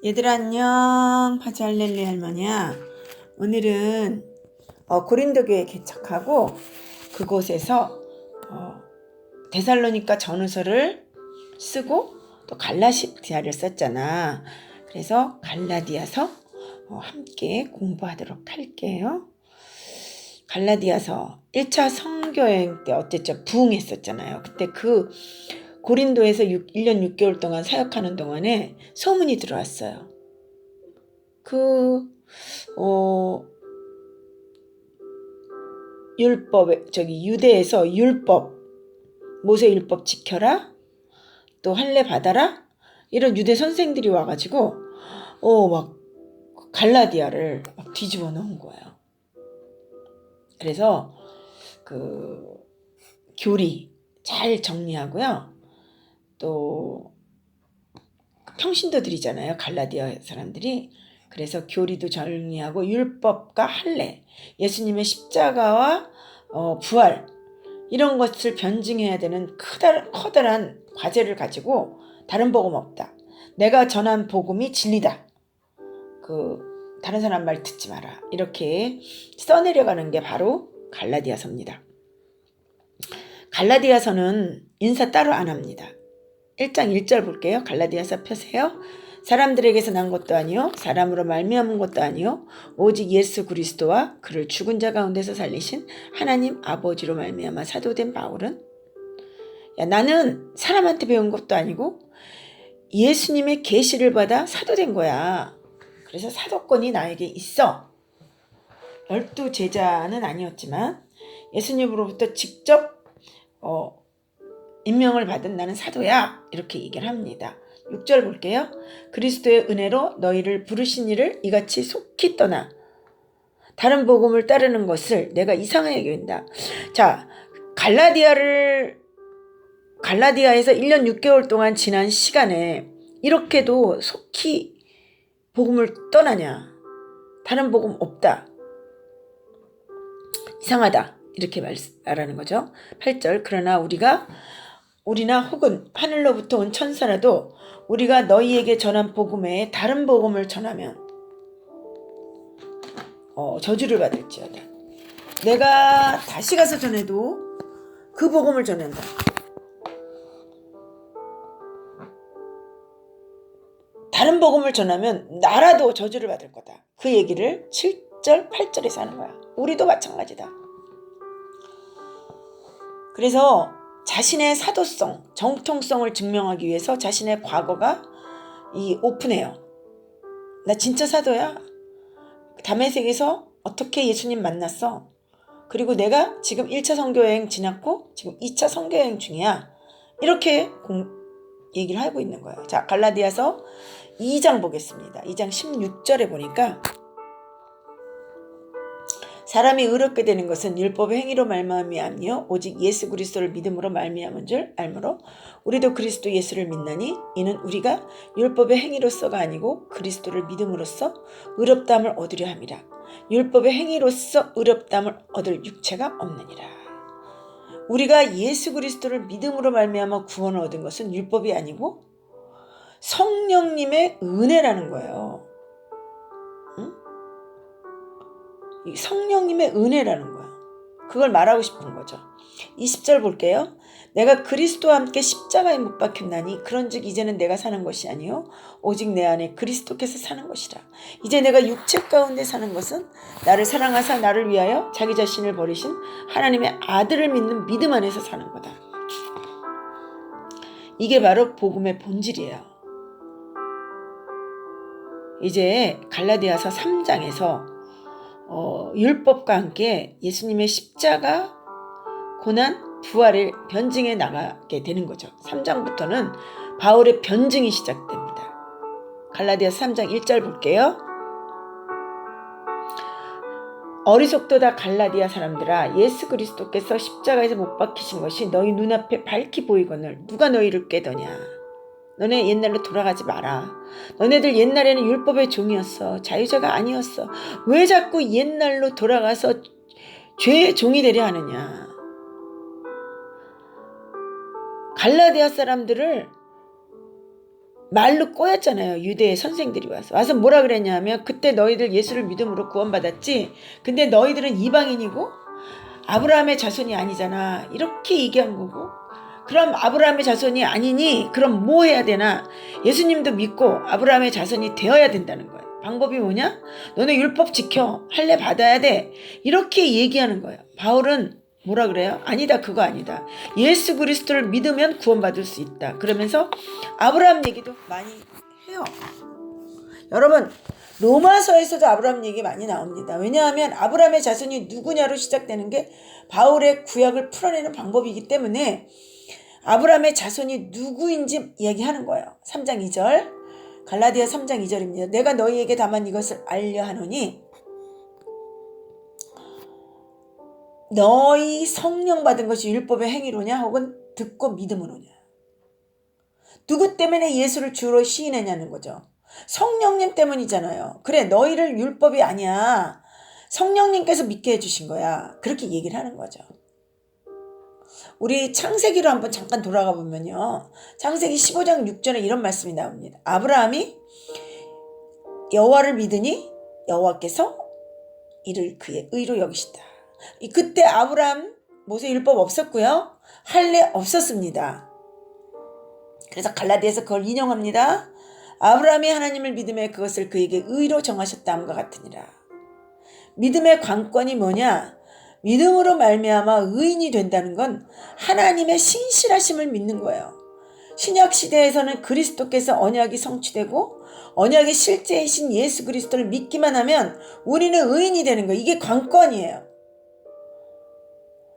얘들아 안녕. 파지 할렐루야 할머니야. 오늘은 고린도 교회 개척하고 그곳에서 데살로니가 전후서를 쓰고 또 갈라디아를 썼잖아. 그래서 갈라디아서 함께 공부하도록 할게요. 갈라디아서 1차 선교여행 때 어쨌죠? 부흥했었잖아요. 그때 그 고린도에서 1년 6개월 동안 사역하는 동안에 소문이 들어왔어요. 유대에서 율법, 모세 율법 지켜라, 또 할례 받아라, 이런 유대 선생들이 와가지고 막 갈라디아를 막 뒤집어 놓은 거예요. 그래서 그 교리 잘 정리하고요. 또 평신도 드리잖아요, 갈라디아 사람들이. 그래서 교리도 정리하고 율법과 할례, 예수님의 십자가와 부활, 이런 것을 변증해야 되는 커다란 과제를 가지고 다른 복음 없다. 내가 전한 복음이 진리다. 다른 사람 말 듣지 마라. 이렇게 써내려가는 게 바로 갈라디아서입니다. 갈라디아서는 인사 따로 안 합니다. 1장 1절 볼게요. 갈라디아서 펴세요. 사람들에게서 난 것도 아니요 사람으로 말미암은 것도 아니요 오직 예수 그리스도와 그를 죽은 자 가운데서 살리신 하나님 아버지로 말미암아 사도된 바울은, 나는 사람한테 배운 것도 아니고 예수님의 계시를 받아 사도된 거야. 그래서 사도권이 나에게 있어. 12 제자는 아니었지만 예수님으로부터 직접 임명을 받은 나는 사도야. 이렇게 얘기를 합니다. 6절 볼게요. 그리스도의 은혜로 너희를 부르신 이를 이같이 속히 떠나 다른 복음을 따르는 것을 내가 이상하게 여긴다. 자, 갈라디아에서 1년 6개월 동안 지난 시간에 이렇게도 속히 복음을 떠나냐? 다른 복음 없다. 이상하다. 이렇게 말하는 거죠. 8절. 그러나 우리나 혹은 하늘로부터 온 천사라도 우리가 너희에게 전한 복음 외에 다른 복음을 전하면 저주를 받을지어다. 내가 다시 가서 전해도 그 복음을 전한다. 다른 복음을 전하면 나라도 저주를 받을 거다. 그 얘기를 7절, 8절에서 하는 거야. 우리도 마찬가지다. 그래서 자신의 사도성, 정통성을 증명하기 위해서 자신의 과거가 오픈해요. 나 진짜 사도야. 다메섹에서 어떻게 예수님 만났어? 그리고 내가 지금 1차 선교여행 지났고 지금 2차 선교여행 중이야. 이렇게 얘기를 하고 있는 거예요. 자, 갈라디아서 2장 보겠습니다. 2장 16절에 보니까 사람이 의롭게 되는 것은 율법의 행위로 말미암이 아니요 오직 예수 그리스도를 믿음으로 말미암은 줄 알므로 우리도 그리스도 예수를 믿나니 이는 우리가 율법의 행위로서가 아니고 그리스도를 믿음으로써 의롭다함을 얻으려 함이라. 율법의 행위로서 의롭다함을 얻을 육체가 없느니라. 우리가 예수 그리스도를 믿음으로 말미암아 구원을 얻은 것은 율법이 아니고 성령님의 은혜라는 거예요. 성령님의 은혜라는 거야. 그걸 말하고 싶은 거죠. 20절 볼게요. 내가 그리스도와 함께 십자가에 못 박혔나니 그런즉 이제는 내가 사는 것이 아니요 오직 내 안에 그리스도께서 사는 것이라. 이제 내가 육체 가운데 사는 것은 나를 사랑하사 나를 위하여 자기 자신을 버리신 하나님의 아들을 믿는 믿음 안에서 사는 거다. 이게 바로 복음의 본질이에요. 이제 갈라디아서 3장에서 율법과 함께 예수님의 십자가, 고난, 부활을 변증해 나가게 되는 거죠. 3장부터는 바울의 변증이 시작됩니다. 갈라디아서 3장 1절 볼게요. 어리석도다 갈라디아 사람들아, 예수 그리스도께서 십자가에서 못 박히신 것이 너희 눈앞에 밝히 보이거늘 누가 너희를 깨더냐. 너네 옛날로 돌아가지 마라. 너네들 옛날에는 율법의 종이었어. 자유자가 아니었어. 왜 자꾸 옛날로 돌아가서 죄의 종이 되려 하느냐. 갈라디아 사람들을 말로 꼬였잖아요. 유대의 선생들이 와서 뭐라 그랬냐면 그때 너희들 예수를 믿음으로 구원받았지, 근데 너희들은 이방인이고 아브라함의 자손이 아니잖아, 이렇게 얘기한 거고. 그럼 아브라함의 자손이 아니니 그럼 뭐 해야 되나? 예수님도 믿고 아브라함의 자손이 되어야 된다는 거예요. 방법이 뭐냐? 너네 율법 지켜, 할례 받아야 돼, 이렇게 얘기하는 거예요. 바울은 뭐라 그래요? 아니다, 그거 아니다. 예수 그리스도를 믿으면 구원받을 수 있다. 그러면서 아브라함 얘기도 많이 해요. 여러분, 로마서에서도 아브라함 얘기 많이 나옵니다. 왜냐하면 아브라함의 자손이 누구냐로 시작되는 게 바울의 구약을 풀어내는 방법이기 때문에 아브라함의 자손이 누구인지 얘기하는 거예요. 3장 2절, 갈라디아 3장 2절입니다. 내가 너희에게 다만 이것을 알려 하노니 너희 성령 받은 것이 율법의 행위로냐 혹은 듣고 믿음으로냐. 누구 때문에 예수를 주로 시인했냐는 거죠. 성령님 때문이잖아요. 그래, 너희를 율법이 아니야, 성령님께서 믿게 해주신 거야, 그렇게 얘기를 하는 거죠. 우리 창세기로 한번 잠깐 돌아가 보면요, 창세기 15장 6절에 이런 말씀이 나옵니다. 아브라함이 여호와를 믿으니 여호와께서 이를 그의 의로 여기시다. 그때 아브라함 모세율법 없었고요, 할례 없었습니다. 그래서 갈라디아에서 그걸 인용합니다. 아브라함이 하나님을 믿음에 그것을 그에게 의로 정하셨다 함과 같으니라. 믿음의 관건이 뭐냐? 믿음으로 말미암아 의인이 된다는 건 하나님의 신실하심을 믿는 거예요. 신약 시대에서는 그리스도께서 언약이 성취되고 언약의 실제이신 예수 그리스도를 믿기만 하면 우리는 의인이 되는 거예요. 이게 관건이에요.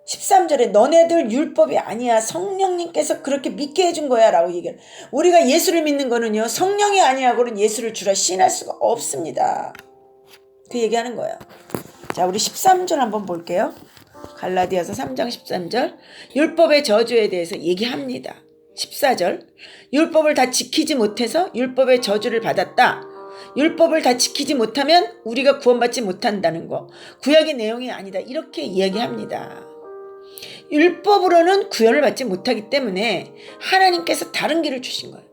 13절에 너네들 율법이 아니야, 성령님께서 그렇게 믿게 해준 거야 라고 얘기해요. 우리가 예수를 믿는 거는요, 성령이 아니하고는 예수를 주라 시인할 수가 없습니다. 그 얘기하는 거예요. 자, 우리 13절 한번 볼게요. 갈라디아서 3장 13절, 율법의 저주에 대해서 얘기합니다. 14절, 율법을 다 지키지 못해서 율법의 저주를 받았다. 율법을 다 지키지 못하면 우리가 구원받지 못한다는 거, 구약의 내용이 아니다, 이렇게 이야기합니다. 율법으로는 구원을 받지 못하기 때문에 하나님께서 다른 길을 주신 거예요.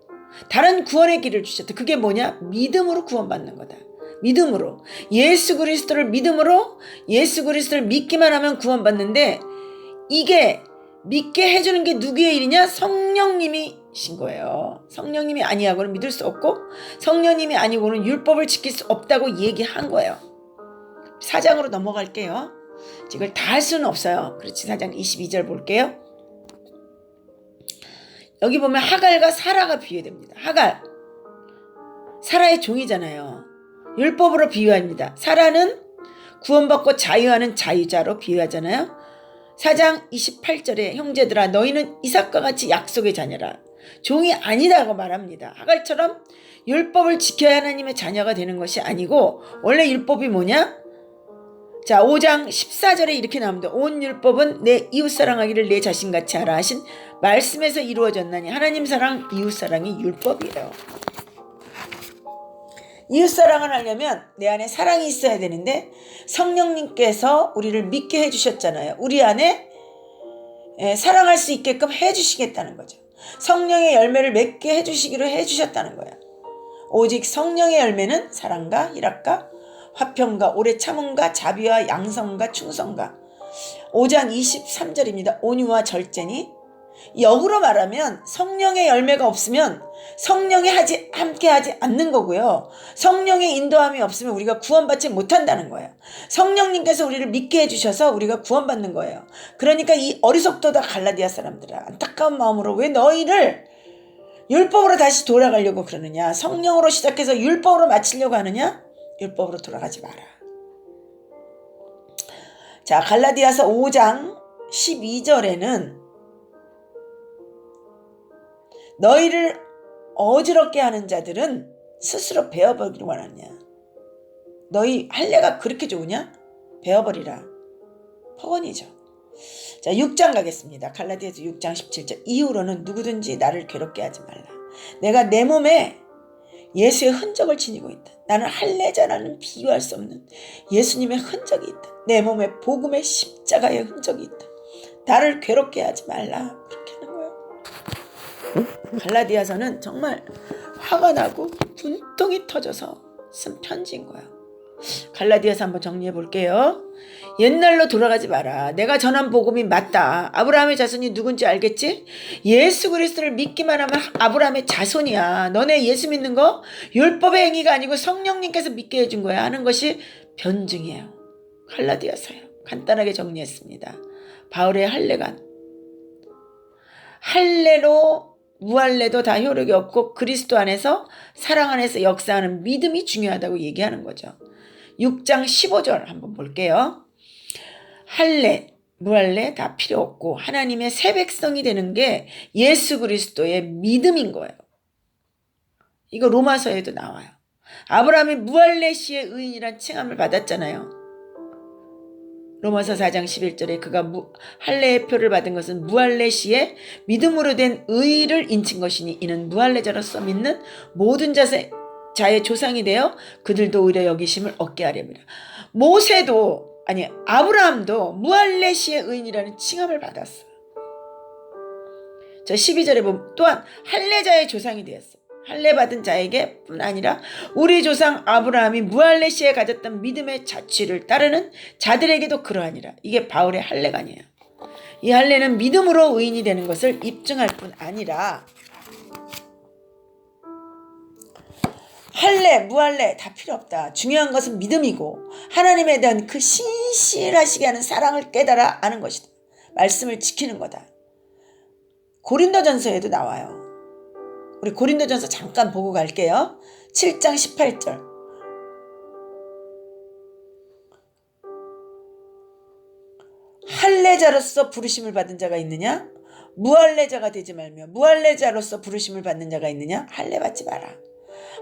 다른 구원의 길을 주셨다. 그게 뭐냐? 믿음으로 구원받는 거다. 믿음으로, 예수 그리스도를 믿음으로, 예수 그리스도를 믿기만 하면 구원받는데, 이게 믿게 해주는 게 누구의 일이냐? 성령님이신 거예요. 성령님이 아니하고는 믿을 수 없고 성령님이 아니고는 율법을 지킬 수 없다고 얘기한 거예요. 4장으로 넘어갈게요. 이걸 다 할 수는 없어요. 그렇지. 4장 22절 볼게요. 여기 보면 하갈과 사라가 비유됩니다. 하갈, 사라의 종이잖아요. 율법으로 비유합니다. 사라는 구원받고 자유하는 자유자로 비유하잖아요. 4장 28절에 형제들아 너희는 이삭과 같이 약속의 자녀라. 종이 아니다고 말합니다. 하갈처럼 율법을 지켜야 하나님의 자녀가 되는 것이 아니고, 원래 율법이 뭐냐? 자, 5장 14절에 이렇게 나옵니다. 온 율법은 내 이웃 사랑하기를 내 자신같이 하라 하신 말씀에서 이루어졌나니 하나님 사랑, 이웃 사랑이 율법이에요. 이웃사랑을 하려면 내 안에 사랑이 있어야 되는데 성령님께서 우리를 믿게 해주셨잖아요. 우리 안에 사랑할 수 있게끔 해주시겠다는 거죠. 성령의 열매를 맺게 해주시기로 해주셨다는 거예요. 오직 성령의 열매는 사랑과 희락과 화평과 오래 참음과 자비와 양성과 충성과 5장 23절입니다. 온유와 절제니, 역으로 말하면 성령의 열매가 없으면 성령이 함께하지 않는 거고요. 성령의 인도함이 없으면 우리가 구원받지 못한다는 거예요. 성령님께서 우리를 믿게 해주셔서 우리가 구원받는 거예요. 그러니까 이 어리석도다 갈라디아 사람들아, 안타까운 마음으로 왜 너희를 율법으로 다시 돌아가려고 그러느냐? 성령으로 시작해서 율법으로 마치려고 하느냐? 율법으로 돌아가지 마라. 자, 갈라디아서 5장 12절에는 너희를 어지럽게 하는 자들은 스스로 베어버리기를 원하느냐? 너희 할례가 그렇게 좋으냐? 베어버리라. 퍼건이죠. 자, 6장 가겠습니다. 갈라디아서 6장 17절. 이후로는 누구든지 나를 괴롭게 하지 말라. 내가 내 몸에 예수의 흔적을 지니고 있다. 나는 할례자라는 비유할 수 없는 예수님의 흔적이 있다. 내 몸에 복음의 십자가의 흔적이 있다. 나를 괴롭게 하지 말라. 그렇게 하는 거예요. 갈라디아서는 정말 화가 나고 분통이 터져서 쓴 편지인 거야. 갈라디아서 한번 정리해 볼게요. 옛날로 돌아가지 마라. 내가 전한 복음이 맞다. 아브라함의 자손이 누군지 알겠지? 예수 그리스도를 믿기만 하면 아브라함의 자손이야. 너네 예수 믿는 거 율법의 행위가 아니고 성령님께서 믿게 해준 거야 하는 것이 변증이에요. 갈라디아서요. 간단하게 정리했습니다. 바울의 할례간. 할례로 무할례도 다 효력이 없고 그리스도 안에서 사랑 안에서 역사하는 믿음이 중요하다고 얘기하는 거죠. 6장 15절 한번 볼게요. 할례, 무할례 다 필요 없고 하나님의 새 백성이 되는 게 예수 그리스도의 믿음인 거예요. 이거 로마서에도 나와요. 아브라함이 무할례 시의 의인이란 칭함을 받았잖아요. 로마서 4장 11절에 그가 할례의 표를 받은 것은 무할례 시에 믿음으로 된 의를 인친 것이니 이는 무할례자로서 믿는 모든 자의 조상이 되어 그들도 의로 여기심을 얻게 하렵니다. 아브라함도 무할례 시의 의인이라는 칭함을 받았어. 저 12절에 보면 또한 할례자의 조상이 되었어. 할례 받은 자에게 뿐 아니라 우리 조상 아브라함이 무할례 시에 가졌던 믿음의 자취를 따르는 자들에게도 그러하니라. 이게 바울의 할례간이에요. 이 할례는 믿음으로 의인이 되는 것을 입증할 뿐 아니라 할례, 무할례 다 필요 없다. 중요한 것은 믿음이고 하나님에 대한 그 신실하시게 하는 사랑을 깨달아 아는 것이다. 말씀을 지키는 거다. 고린도전서에도 나와요. 우리 고린도전서 잠깐 보고 갈게요. 7장 18절. 할례자로서 부르심을 받은 자가 있느냐? 무할례자가 되지 말며 무할례자로서 부르심을 받는 자가 있느냐? 할례 받지 마라.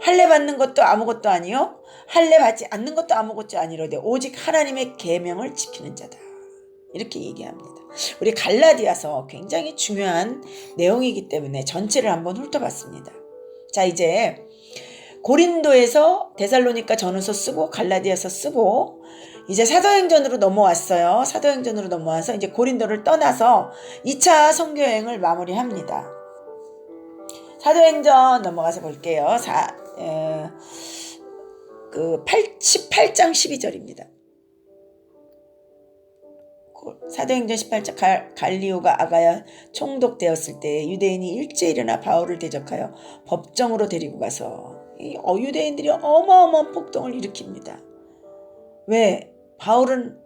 할례 받는 것도 아무것도 아니요 할례 받지 않는 것도 아무것도 아니로되 오직 하나님의 계명을 지키는 자다. 이렇게 얘기합니다. 우리 갈라디아서 굉장히 중요한 내용이기 때문에 전체를 한번 훑어봤습니다. 자, 이제 고린도에서 데살로니가 전후서 쓰고 갈라디아서 쓰고 이제 사도행전으로 넘어왔어요. 사도행전으로 넘어와서 이제 고린도를 떠나서 2차 선교여행을 마무리합니다. 사도행전 넘어가서 볼게요. 18장 12절입니다. 사도행전 18장 갈리오가 아가야 총독되었을 때 유대인이 일제히 일어나 바울을 대적하여 법정으로 데리고 가서 유대인들이 어마어마한 폭동을 일으킵니다. 왜? 바울은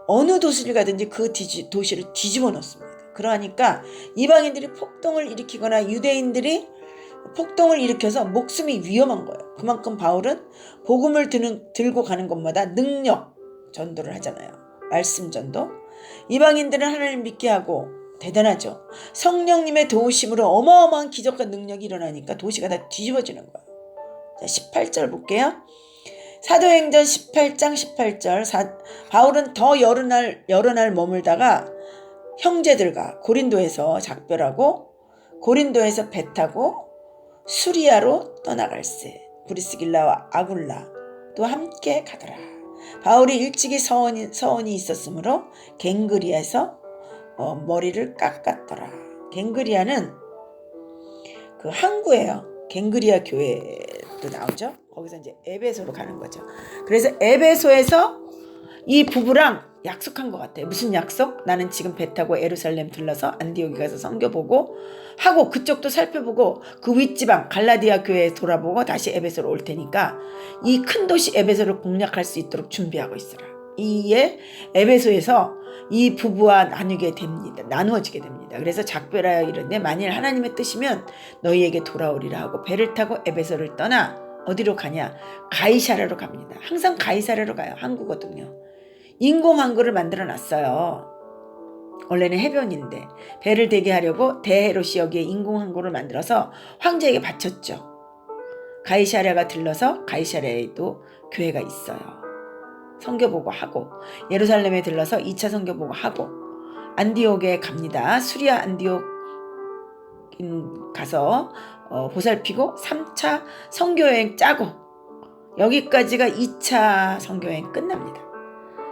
어느 도시를 가든지 그 도시를 뒤집어 놓습니다. 그러니까 이방인들이 폭동을 일으키거나 유대인들이 폭동을 일으켜서 목숨이 위험한 거예요. 그만큼 바울은 복음을 들고 가는 것마다 능력 전도를 하잖아요. 말씀 전도. 이방인들은 하나님 믿게 하고 대단하죠. 성령님의 도우심으로 어마어마한 기적과 능력이 일어나니까 도시가 다 뒤집어지는 거예요. 자, 18절 볼게요. 사도행전 18장 18절. 바울은 더 여러 날 머물다가 형제들과 고린도에서 작별하고 고린도에서 배 타고 수리아로 떠나갈세. 브리스길라와 아굴라 또 함께 가더라. 바울이 일찍이 서원이 있었으므로 갱그리아에서 머리를 깎았더라. 갱그리아는 그 항구예요. 갱그리아 교회도 나오죠. 거기서 이제 에베소로 가는 거죠. 그래서 에베소에서 이 부부랑 약속한 것 같아요. 무슨 약속? 나는 지금 배 타고 예루살렘 들러서 안디오기 가서 선교 보고 하고 그쪽도 살펴보고 그 윗지방 갈라디아 교회에 돌아보고 다시 에베소로 올 테니까 이 큰 도시 에베소를 공략할 수 있도록 준비하고 있어라. 이에 에베소에서 이 부부와 나누어지게 됩니다. 그래서 작별하여 이르되 만일 하나님의 뜻이면 너희에게 돌아오리라 하고 배를 타고 에베소를 떠나 어디로 가냐? 가이사랴로 갑니다. 항상 가이사랴로 가요. 항구거든요. 인공항구를 만들어 놨어요. 원래는 해변인데 배를 대게 하려고 대헤롯이 여기에 인공항구를 만들어서 황제에게 바쳤죠. 가이사랴가 들러서 가이사랴에도 교회가 있어요. 선교보고 하고 예루살렘에 들러서 2차 선교보고 하고 안디옥에 갑니다. 수리아 안디옥 가서 보살피고 3차 선교여행 짜고 여기까지가 2차 선교여행 끝납니다.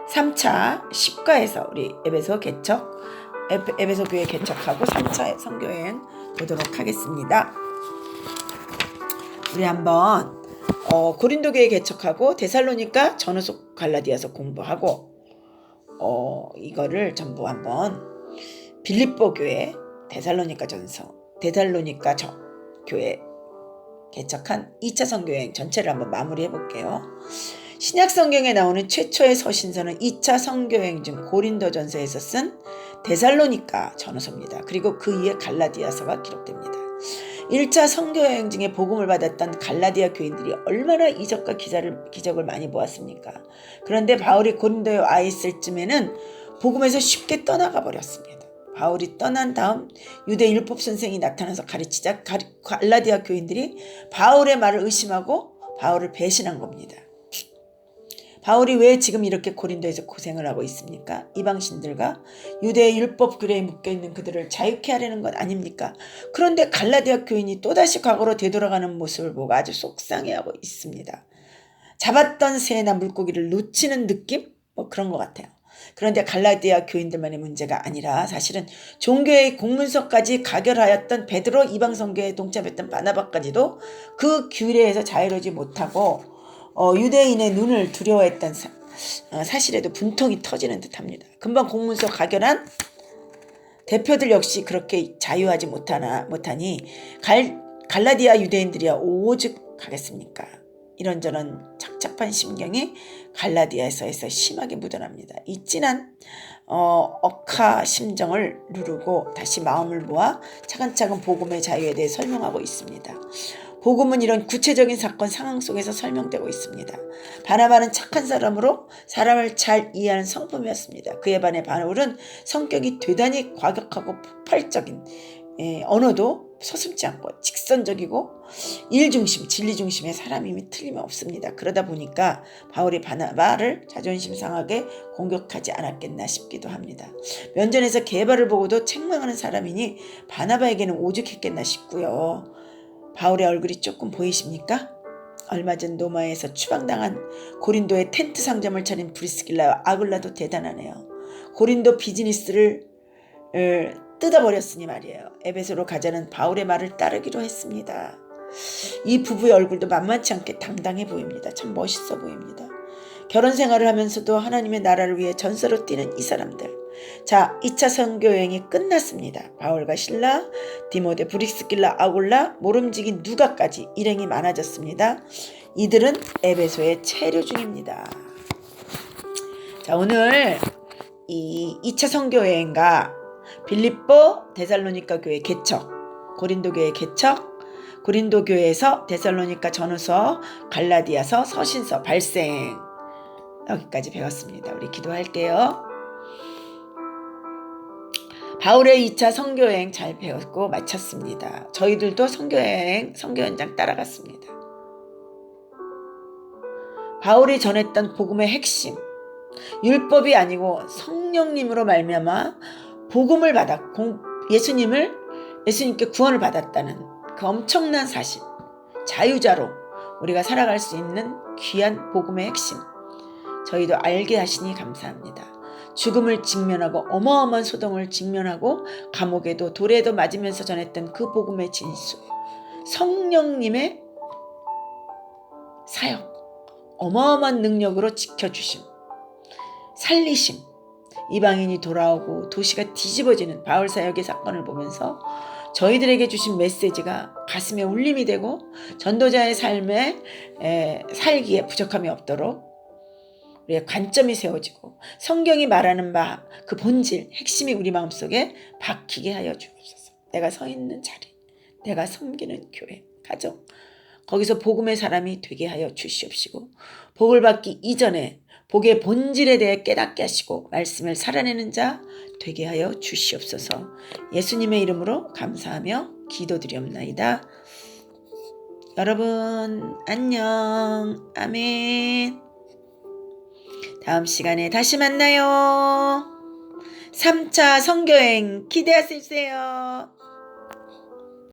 3차 10가에서 우리 에베소 교회 개척하고 3차 선교여행 보도록 하겠습니다. 우리 한번 고린도 교회 개척하고 데살로니가 전후서 갈라디아서 공부하고 이거를 전부 한번 빌립보 교회 데살로니가 교회 개척한 2차 선교여행 전체를 한번 마무리해 볼게요. 신약 성경에 나오는 최초의 서신서는 2차 선교여행 중 고린도전서에서 쓴 데살로니가 전후서입니다. 그리고 그 이에 갈라디아서가 기록됩니다. 1차 선교여행 중에 복음을 받았던 갈라디아 교인들이 얼마나 이적과 기적을 많이 보았습니까? 그런데 바울이 고린도에 와 있을 쯤에는 복음에서 쉽게 떠나가 버렸습니다. 바울이 떠난 다음 유대 율법 선생이 나타나서 가르치자 갈라디아 교인들이 바울의 말을 의심하고 바울을 배신한 겁니다. 바울이 왜 지금 이렇게 고린도에서 고생을 하고 있습니까? 이방신들과 유대의 율법 규례에 묶여있는 그들을 자유케 하려는 것 아닙니까? 그런데 갈라디아 교인이 또다시 과거로 되돌아가는 모습을 보고 아주 속상해하고 있습니다. 잡았던 새나 물고기를 놓치는 느낌? 그런 것 같아요. 그런데 갈라디아 교인들만의 문제가 아니라 사실은 종교의 공문서까지 가결하였던 베드로, 이방 선교에 동참했던 바나바까지도 그 규례에서 자유로지 못하고 유대인의 눈을 두려워했던 사실에도 분통이 터지는 듯합니다. 금방 공문서 가결한 대표들 역시 그렇게 자유하지 못하니 갈라디아 유대인들이야 오죽 하겠습니까? 이런저런 착잡한 심경이 갈라디아서에서 심하게 묻어납니다. 이 진한 억하 심정을 누르고 다시 마음을 모아 차근차근 복음의 자유에 대해 설명하고 있습니다. 복음은 이런 구체적인 사건 상황 속에서 설명되고 있습니다. 바나바는 착한 사람으로 사람을 잘 이해하는 성품이었습니다. 그에 반해 바울은 성격이 대단히 과격하고 폭발적인 언어도 서슴지 않고 직선적이고 일중심, 진리중심의 사람임이 틀림없습니다. 그러다 보니까 바울이 바나바를 자존심 상하게 공격하지 않았겠나 싶기도 합니다. 면전에서 게바를 보고도 책망하는 사람이니 바나바에게는 오죽했겠나 싶고요. 바울의 얼굴이 조금 보이십니까? 얼마 전 노마에서 추방당한 고린도의 텐트 상점을 차린 브리스길라와 아굴라도 대단하네요. 고린도 비즈니스를 뜯어버렸으니 말이에요. 에베소로 가자는 바울의 말을 따르기로 했습니다. 이 부부의 얼굴도 만만치 않게 당당해 보입니다. 참 멋있어 보입니다. 결혼 생활을 하면서도 하나님의 나라를 위해 전사로 뛰는 이 사람들. 자, 2차 선교여행이 끝났습니다. 바울과 실라, 디모데, 브리스길라, 아굴라, 모름지기 누가까지 일행이 많아졌습니다. 이들은 에베소에 체류 중입니다. 자, 오늘 이 2차 선교여행과 빌립보, 데살로니가 교회 개척, 고린도 교회 개척, 고린도 교회에서 데살로니가 전후서, 갈라디아서, 서신서 발생 여기까지 배웠습니다. 우리 기도할게요. 바울의 2차 선교여행 잘 배웠고 마쳤습니다. 저희들도 선교 현장 따라갔습니다. 바울이 전했던 복음의 핵심, 율법이 아니고 성령님으로 말미암아 복음을 받아 예수님께 구원을 받았다는 그 엄청난 사실, 자유자로 우리가 살아갈 수 있는 귀한 복음의 핵심, 저희도 알게 하시니 감사합니다. 죽음을 직면하고 어마어마한 소동을 직면하고 감옥에도 돌에도 맞으면서 전했던 그 복음의 진수, 성령님의 사역, 어마어마한 능력으로 지켜주심, 살리심, 이방인이 돌아오고 도시가 뒤집어지는 바울 사역의 사건을 보면서 저희들에게 주신 메시지가 가슴에 울림이 되고 전도자의 삶에 살기에 부족함이 없도록 우리의 관점이 세워지고 성경이 말하는 바 그 본질, 핵심이 우리 마음속에 박히게 하여 주옵소서. 내가 서 있는 자리, 내가 섬기는 교회, 가정, 거기서 복음의 사람이 되게 하여 주시옵시고 복을 받기 이전에 복의 본질에 대해 깨닫게 하시고 말씀을 살아내는 자 되게 하여 주시옵소서. 예수님의 이름으로 감사하며 기도드리옵나이다. 여러분 안녕. 아멘. 다음 시간에 다시 만나요. 3차 선교여행 기대하세요.